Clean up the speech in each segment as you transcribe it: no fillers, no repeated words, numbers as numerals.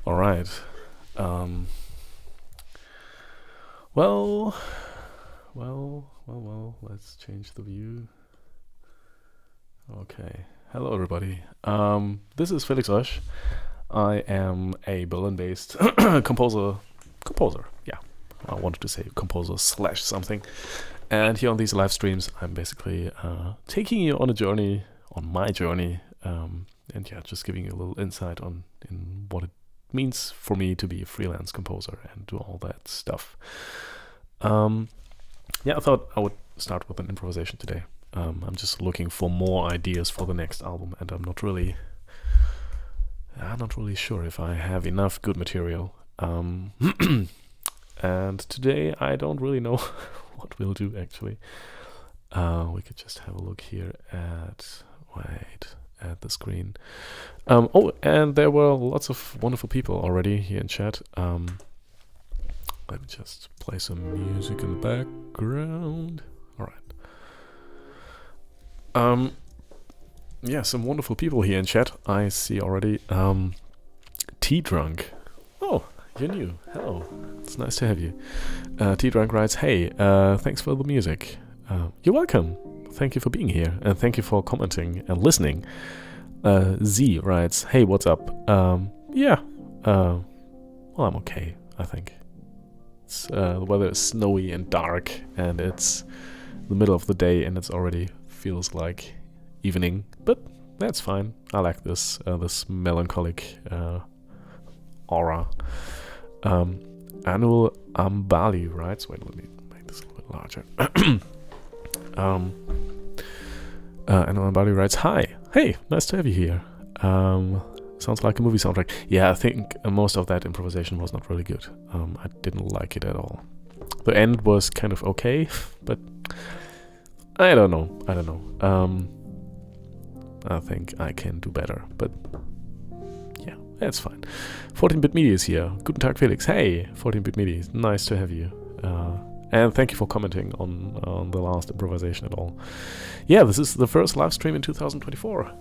All right. Um, well, well. Let's change the view. Okay. Hello, everybody. This is Felix. I am a Berlin-based composer. Composer, yeah. I wanted to say composer slash something. And here on these live streams, I'm basically taking you on a journey, on my journey, and yeah, just giving you a little insight on in what it means for me to be a freelance composer and do all that stuff. Yeah, I thought I would start with an improvisation today. I'm just looking for more ideas for the next album, and I'm not really sure if I have enough good material. And today I don't really know what we'll do actually. We could just have a look here at the screen. Oh, and there were lots of wonderful people already here in chat. Let me just play some music in the background. All right. Yeah, some wonderful people here in chat. I see already. Tea Drunk. Oh, you're new. Hello. It's nice to have you. Tea Drunk writes, "Hey, thanks for the music." You're welcome. Thank you for being here, and thank you for commenting and listening. Z writes, "Hey, what's up?" Yeah. Well, I'm okay, I think. The weather is snowy and dark, and it's the middle of the day, and it's already feels like evening, but that's fine. I like this melancholic aura. Annual Ambali writes, wait, let me make this a little bit larger. Annual Ambali writes, "Hi, hey, nice to have you here. Sounds like a movie soundtrack." Yeah, I think most of that improvisation was not really good. I didn't like it at all. The end was kind of okay, but I don't know. I think I can do better, but yeah, that's fine. 14-bit Media is here. Guten Tag, Felix. Hey, 14-bit Media. Nice to have you. And thank you for commenting on the last improvisation at all. Yeah, this is the first live stream in 2024.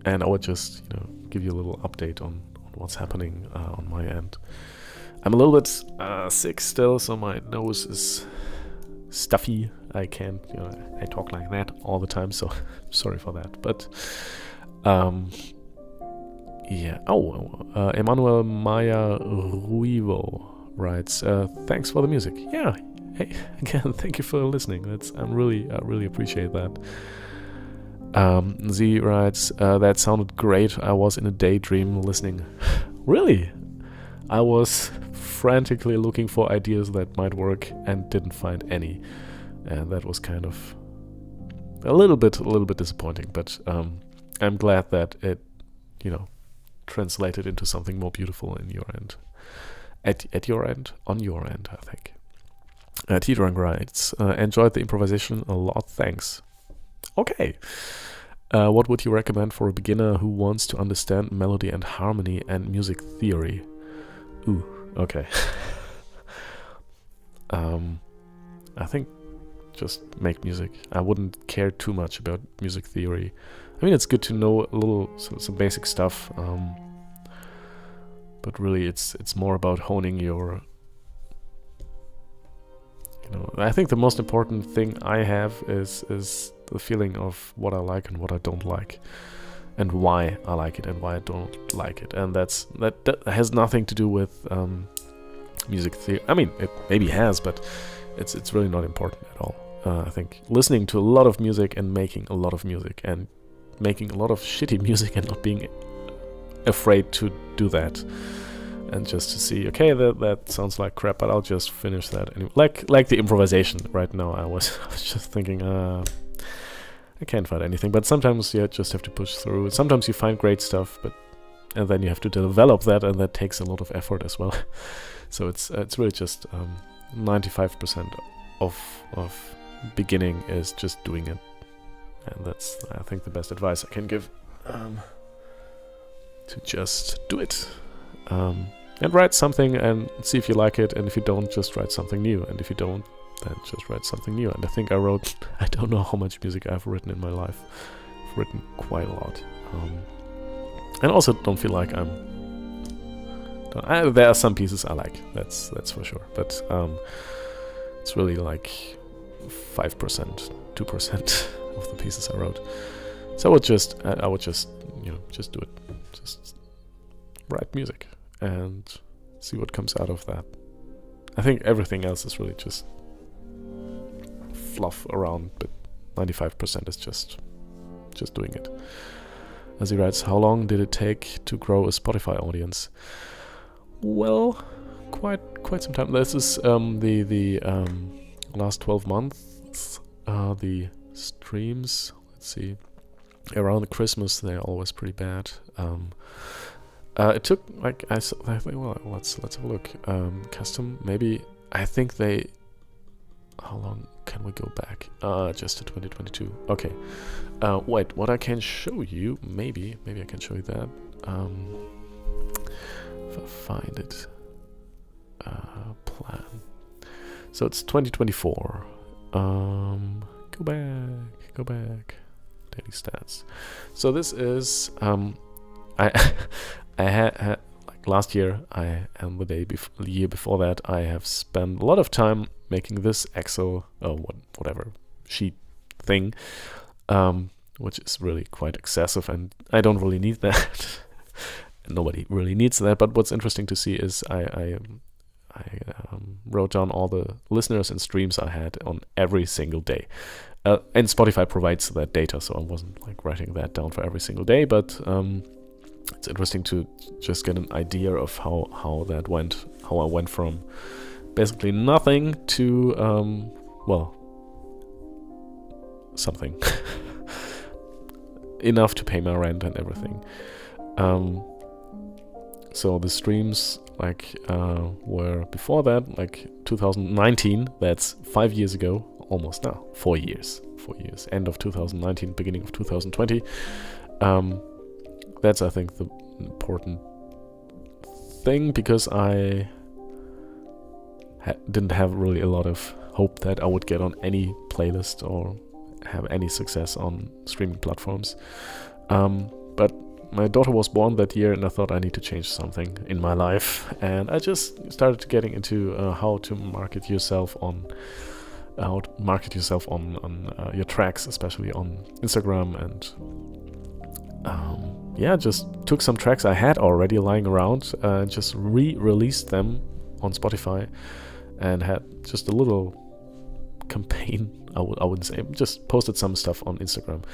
And I would just, give you a little update on what's happening on my end. I'm a little bit sick still, so my nose is stuffy. I can't, I talk like that all the time, so sorry for that. But, yeah. Oh, Emmanuel Maya Ruivo writes, "Thanks for the music." Yeah. Hey, again, thank you for listening. I really appreciate that. Z writes, "That sounded great. I was in a daydream listening." Really? I was frantically looking for ideas that might work and didn't find any. And that was kind of a little bit disappointing, but I'm glad that it, translated into something more beautiful in your end. At your end? On your end, I think. T-Drunk writes, "Enjoyed the improvisation a lot, thanks." Okay. What would you recommend for a beginner who wants to understand melody and harmony and music theory? Ooh, okay. I think just make music. I wouldn't care too much about music theory. I mean, it's good to know a little some basic stuff, but really it's more about honing your. I think the most important thing I have is the feeling of what I like and what I don't like, and why I like it and why I don't like it, and that has nothing to do with music theory. I mean, it maybe has, but it's really not important at all. I think listening to a lot of music and making a lot of music and making a lot of shitty music and not being afraid to do that. And just to see, okay, that sounds like crap, but I'll just finish that anyway. Like the improvisation right now. I was just thinking, I can't find anything. But sometimes you just have to push through. Sometimes you find great stuff, and then you have to develop that, and that takes a lot of effort as well. So it's really just 95% of beginning is just doing it, and that's, I think, the best advice I can give. To just do it. And write something and see if you like it, and if you don't, just write something new, and if you don't, then just write something new. And I think I don't know how much music I've written in my life. I've written quite a lot. And also don't feel like I'm There are some pieces I like, that's for sure, but it's really like 5%, 2% of the pieces I wrote. So I would just just do it, just write music and see what comes out of that. I think everything else is really just fluff around, but 95% is just doing it. As he writes, how long did it take to grow a Spotify audience? Well, quite some time. This is the last 12 months. The streams, let's see, around Christmas they're always pretty bad. It took like I think, well, let's have a look. Custom, maybe. I think they. How long can we go back? Just to 2022. Okay. Wait, what I can show you? Maybe I can show you that. If I find it. Plan. So it's 2024. Go back. Daily stats. So this is I had like last year, and the year before that, I have spent a lot of time making this XOXO whatever sheet thing, which is really quite excessive, and I don't really need that. Nobody really needs that. But what's interesting to see is I wrote down all the listeners and streams I had on every single day. And Spotify provides that data, so I wasn't like writing that down for every single day, but it's interesting to just get an idea of how that went, how I went from basically nothing to something enough to pay my rent and everything. So the streams were before that, like 2019. That's 5 years ago, almost now. 4 years. End of 2019, beginning of 2020. That's, I think, the important thing, because I didn't have really a lot of hope that I would get on any playlist or have any success on streaming platforms. But my daughter was born that year, and I thought I need to change something in my life, and I just started getting into how to market yourself on your tracks, especially on Instagram, and just took some tracks I had already lying around, just re-released them on Spotify, and had just a little campaign. I wouldn't say, just posted some stuff on Instagram,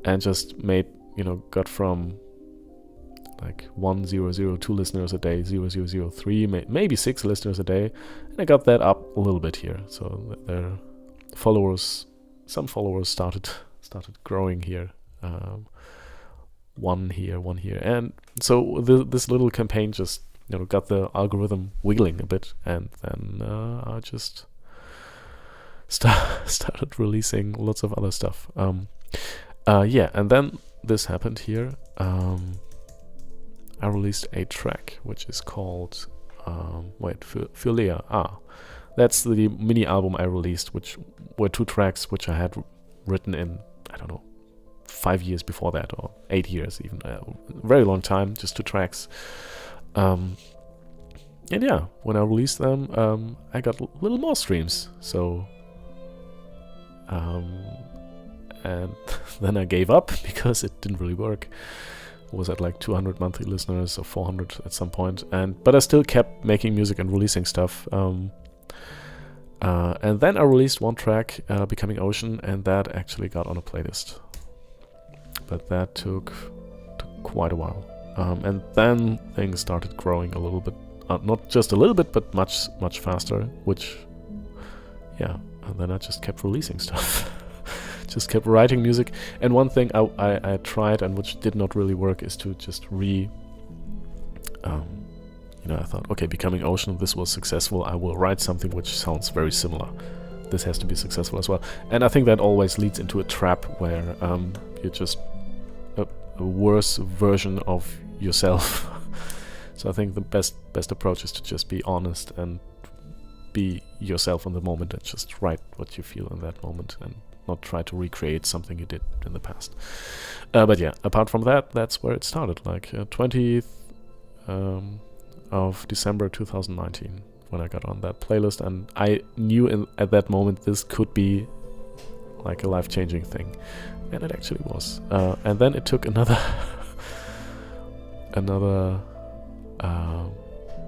and just made, got from like 1,002 listeners a day, 0,003, maybe 6 listeners a day, and I got that up a little bit here. So their followers, some followers started growing here. One here, and so this little campaign just got the algorithm wiggling a bit, and then I just started releasing lots of other stuff. And then this happened here. I released a track which is called Philia. That's the mini album I released, which were 2 tracks which I had written in, I don't know, 5 years before that, or 8 years even, a very long time, just 2 tracks. And yeah, when I released them, I got a little more streams. So, and then I gave up because it didn't really work. It was at like 200 monthly listeners or 400 at some point, but I still kept making music and releasing stuff. And then I released one track, Becoming Ocean, and that actually got on a playlist. But that took quite a while. And then things started growing a little bit, not just a little bit, but much faster, which, and then I just kept releasing stuff. Just kept writing music. And one thing I tried, and which did not really work, is to just I thought, okay, Becoming Ocean, this was successful, I will write something which sounds very similar. This has to be successful as well. And I think that always leads into a trap where you're just a worse version of yourself. So I think the best approach is to just be honest and be yourself in the moment, and just write what you feel in that moment, and not try to recreate something you did in the past. But yeah, apart from that, that's where it started. Like of December 2019 when I got on that playlist, and I knew at that moment this could be like a life-changing thing, and it actually was. And then it took another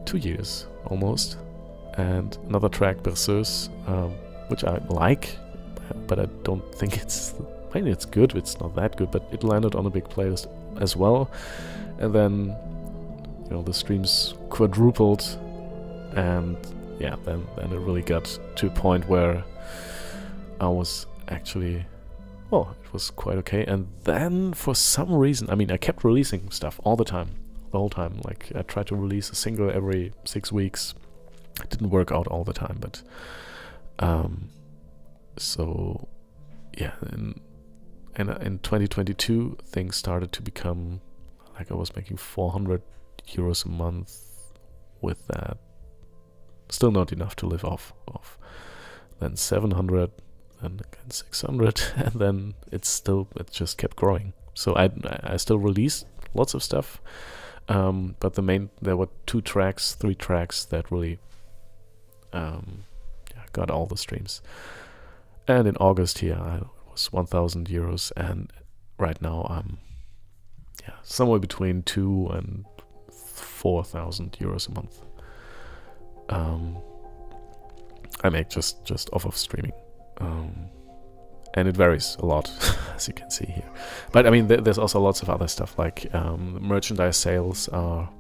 2 years almost, and another track, Berceuse, which I like, but I don't think maybe it's good, it's not that good, but it landed on a big playlist as well. And then, you know, the streams quadrupled, and yeah, then it really got to a point where I was actually, well, it was quite okay. And then for some reason, I mean, I kept releasing stuff all the time, the whole time. Like, I tried to release a single every 6 weeks. It didn't work out all the time, but so yeah, in 2022 things started to become like I was making 400 euros a month with that. Still not enough to live off of. Then 700, and again 600, and then it just kept growing. So I still released lots of stuff, but there were 3 tracks that really got all the streams. And in August here I was 1,000 euros, and right now I'm somewhere between 2,000 and 4,000 euros a month. I make just off of streaming, and it varies a lot, as you can see here. But I mean, there's also lots of other stuff, like merchandise sales are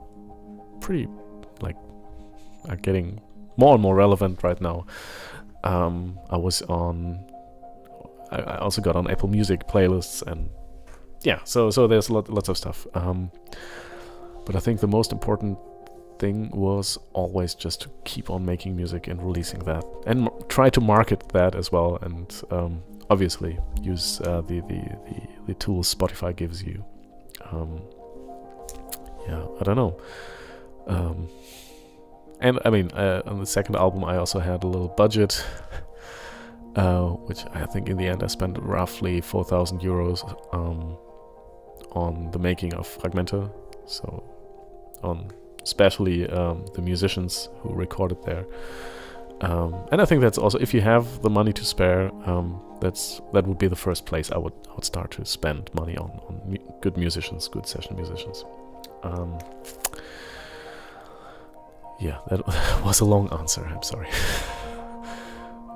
are getting more and more relevant right now. I also got on Apple Music playlists, and yeah, so there's lots of stuff. But I think the most important thing was always just to keep on making music and releasing that, and try to market that as well, and obviously use the tools Spotify gives you. I don't know. And I mean, on the second album I also had a little budget, which I think in the end I spent roughly 4,000 euros on the making of Fragmente, so on especially the musicians who recorded there. And I think that's also, if you have the money to spare, that would be the first place I would start to spend money on good musicians, good session musicians. Yeah, that was a long answer. I'm sorry.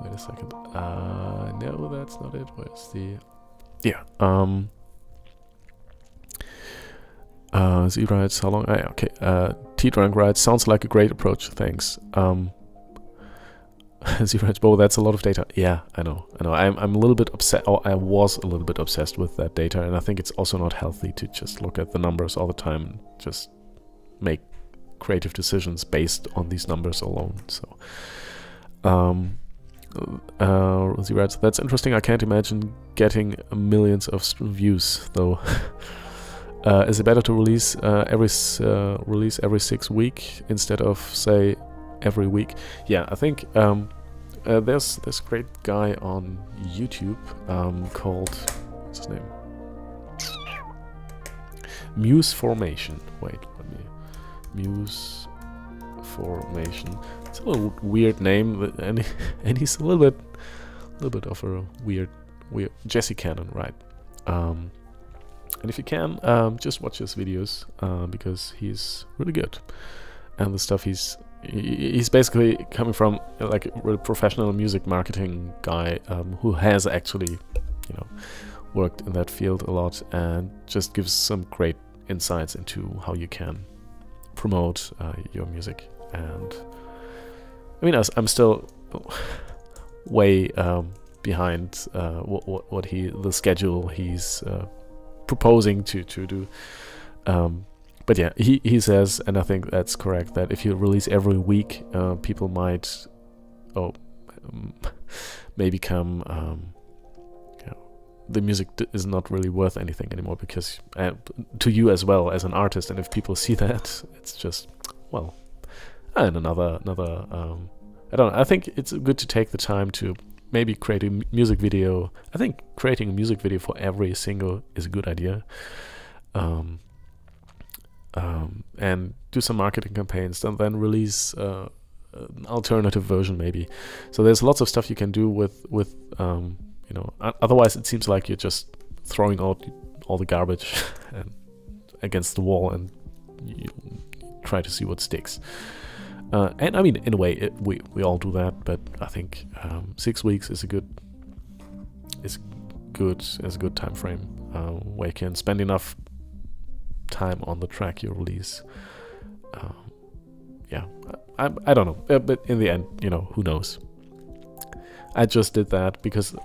Wait a second. No, that's not it. Where's the... Yeah. Z writes, how long? Okay. T-Drunk writes, sounds like a great approach. Thanks. Z writes, oh, that's a lot of data. Yeah, I know. I'm a little bit upset. Or I was a little bit obsessed with that data, and I think it's also not healthy to just look at the numbers all the time and just make creative decisions based on these numbers alone. So Z writes, that's interesting. I can't imagine getting millions of views though. Is it better to release every 6 weeks instead of, say, every week? Yeah, I think there's this great guy on YouTube called, what's his name? Muse Formation. Wait, Muse Formation. It's a little weird name, and he's a little bit of a weird Jesse Cannon, right? And if you can, just watch his videos because he's really good, and the stuff he's basically coming from like a really professional music marketing guy who has actually, worked in that field a lot, and just gives some great insights into how you can promote your music. And I mean, I'm still way behind what the schedule he's proposing to do. But yeah, he says, and I think that's correct, that if you release every week, people might may become the music is not really worth anything anymore, because to you as well as an artist, and if people see that, it's just, well, and another I don't know, I think it's good to take the time to maybe create a music video. I think creating a music video for every single is a good idea. And and do some marketing campaigns, and then release an alternative version maybe. So there's lots of stuff you can do with otherwise it seems like you're just throwing out all the garbage and against the wall, and you try to see what sticks. And I mean, in a way, we all do that, but I think 6 weeks is a good time frame where you can spend enough time on the track you release. I don't know, but in the end, who knows. I just did that because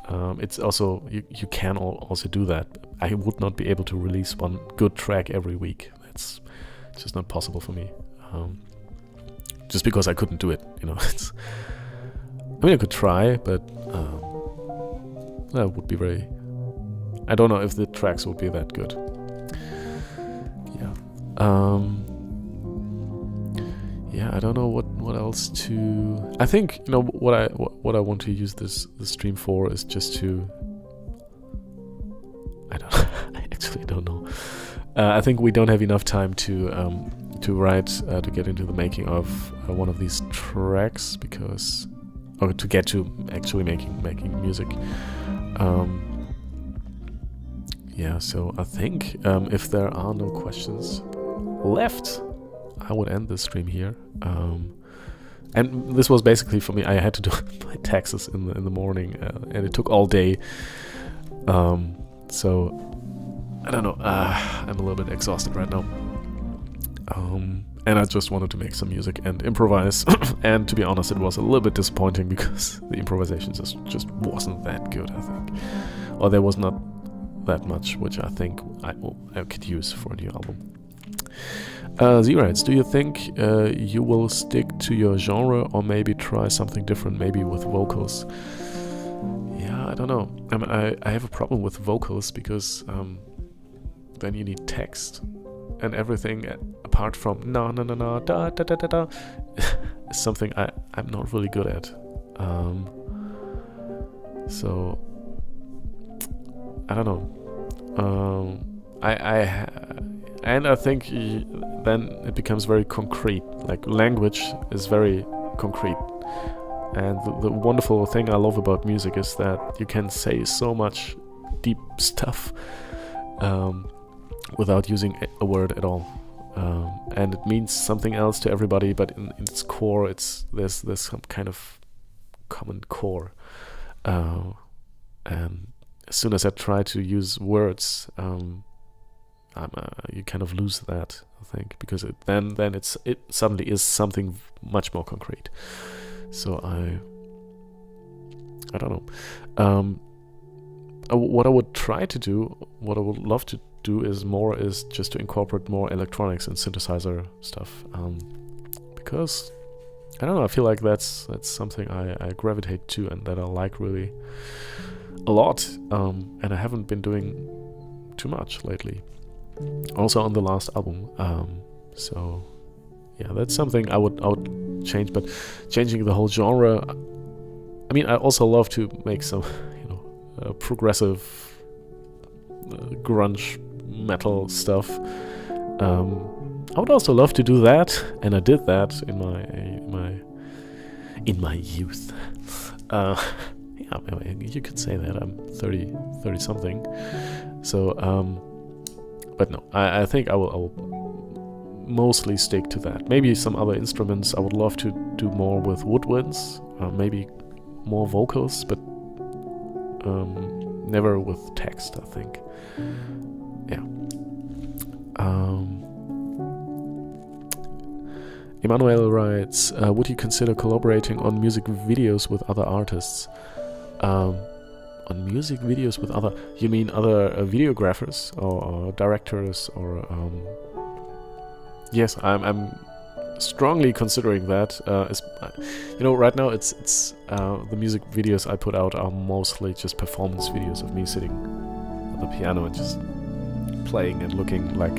it's also you can also do that. I would not be able to release one good track every week. That's just not possible for me. Just because I couldn't do it, I could try, but that would be very. I don't know if the tracks would be that good. Yeah. I don't know what else to. I think what I want to use this stream for is just to. I actually don't know. I think we don't have enough time to write to get into the making of one of these tracks or to get to actually making music. So I think if there are no questions left, I would end the stream here. And this was basically for me. I had to do my taxes in the morning, and it took all day. So I don't know. I'm a little bit exhausted right now. And I just wanted to make some music and improvise. And to be honest, it was a little bit disappointing because the improvisation just wasn't that good, I think. Or there was not that much, which I think I could use for a new album. Z-Rights, do you think you will stick to your genre or maybe try something different, maybe with vocals? Yeah, I don't know. I have a problem with vocals because then you need text. And everything apart from no da da da da da is something I'm not really good at. So I don't know. I think then it becomes very concrete. Like language is very concrete. And the wonderful thing I love about music is that you can say so much deep stuff. Without using a word at all, and it means something else to everybody. But in its core, there's some kind of common core. And as soon as I try to use words, you kind of lose that, I think, because then it suddenly is something much more concrete. So I don't know. What I would try to do, what I would love to do is just to incorporate more electronics and synthesizer stuff, because I don't know, I feel like that's something I gravitate to and that I like really a lot, and I haven't been doing too much lately, also on the last album. So yeah, that's something I would change, but changing the whole genre, I mean, I also love to make some progressive grunge metal stuff. I would also love to do that, and I did that in my youth. Yeah, you could say that. I'm 30 something. So, but no, I think I will mostly stick to that. Maybe some other instruments. I would love to do more with woodwinds, maybe more vocals, but never with text, I think. Yeah. Emmanuel writes, would you consider collaborating on music videos with other artists? On music videos with other... You mean other videographers or directors or... Yes, I'm strongly considering that. Right now it's the music videos I put out are mostly just performance videos of me sitting at the piano and just playing and looking like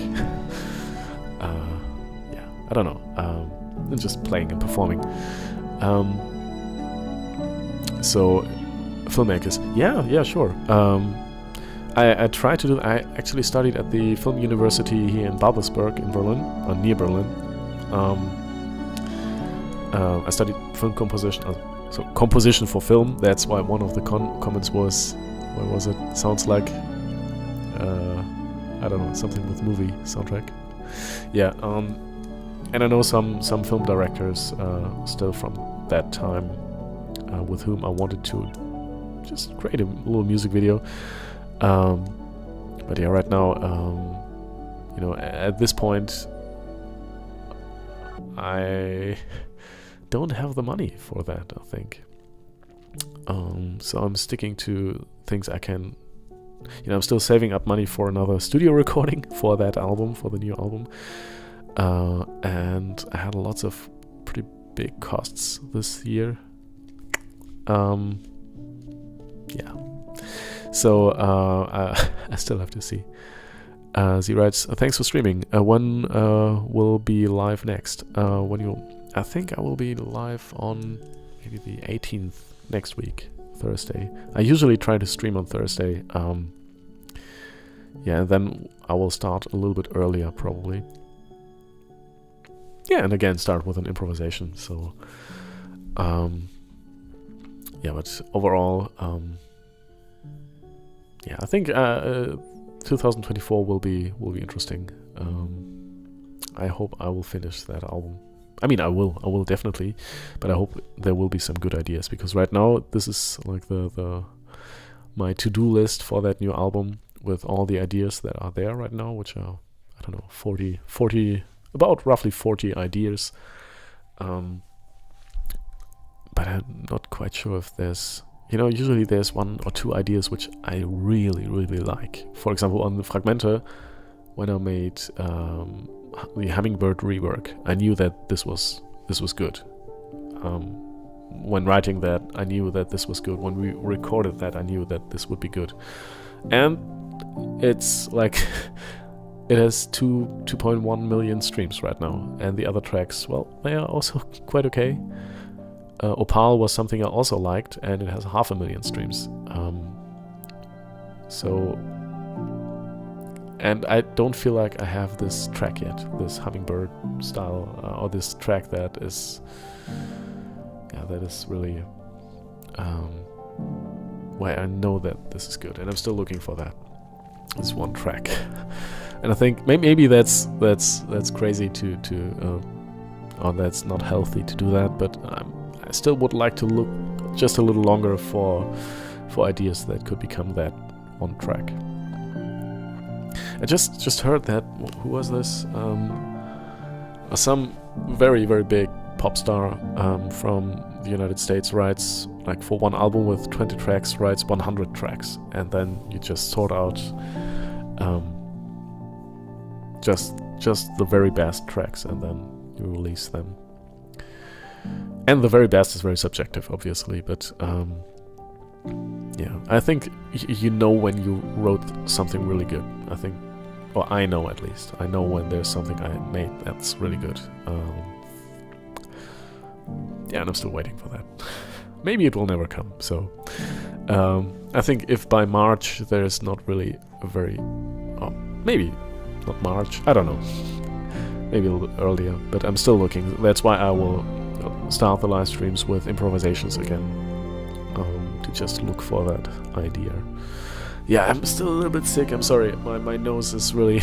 I don't know, and just playing and performing. So filmmakers, yeah, sure. I tried to do. I actually studied at the film university here in Babelsberg in Berlin, or near Berlin. I studied film composition, so composition for film. That's why one of the comments was, what was it? Sounds like, I don't know, something with movie soundtrack. Yeah, and I know some film directors still from that time, with whom I wanted to just create a little music video. But yeah, right now, you know, at this point, I don't have the money for that, I think. So I'm sticking to things I can. You know, I'm still saving up money for another studio recording for that album, for the new album. And I had lots of pretty big costs this year. Yeah. So I still have to see. Z writes, thanks for streaming. When will be live next? I think I will be live on maybe the 18th next week, Thursday. I usually try to stream on Thursday. Yeah, and then I will start a little bit earlier probably. Yeah, and again start with an improvisation. So, yeah, but overall, yeah, I think 2024 will be interesting. I hope I will finish that album. I mean, I will definitely, but I hope there will be some good ideas, because right now this is like my to-do list for that new album with all the ideas that are there right now, which are, I don't know, 40 about roughly 40 ideas. But I'm not quite sure if there's, you know, usually there's one or two ideas which I really, really like. For example, on the Fragmente, when I made the Hummingbird rework, I knew that this was good. When writing that, I knew that this was good. When we recorded that, I knew that this would be good. And it's like it has 2.1 million streams right now, and the other tracks, well, they are also quite okay. Opal was something I also liked, and it has 500,000 streams. And I don't feel like I have this track yet, this Hummingbird style, or this track that is really where I know that this is good, and I'm still looking for that. This one track, and I think maybe that's crazy or that's not healthy to do that, but I still would like to look just a little longer for ideas that could become that one track. I just heard that, who was this? Some very, very big pop star from the United States writes, like, for one album with 20 tracks, writes 100 tracks, and then you just sort out just the very best tracks, and then you release them. And the very best is very subjective, obviously, but yeah, I think you know when you wrote something really good. I think, or I know at least. I know when there's something I made that's really good. Yeah, and I'm still waiting for that. Maybe it will never come. So I think if by March there's not really a very... maybe not March. I don't know. Maybe a little bit earlier. But I'm still looking. That's why I will start the live streams with improvisations again. To just look for that idea. Yeah, I'm still a little bit sick. I'm sorry. My nose is really,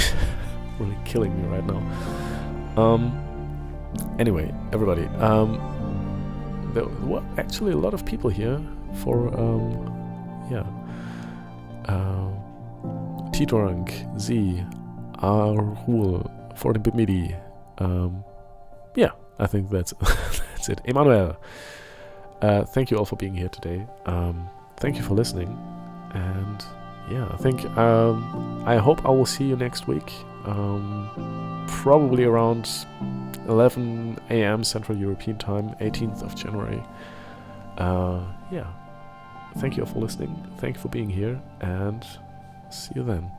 really killing me right now. Anyway, everybody. There were actually a lot of people here for, yeah. Titorang, Z, Arhul, for the Bimidi. Yeah, I think that's that's it. Emmanuel, thank you all for being here today. Thank you for listening, and yeah, I think I hope I will see you next week, probably around 11 a.m. Central European Time, 18th of January. Yeah, thank you all for listening. Thank you for being here, and see you then.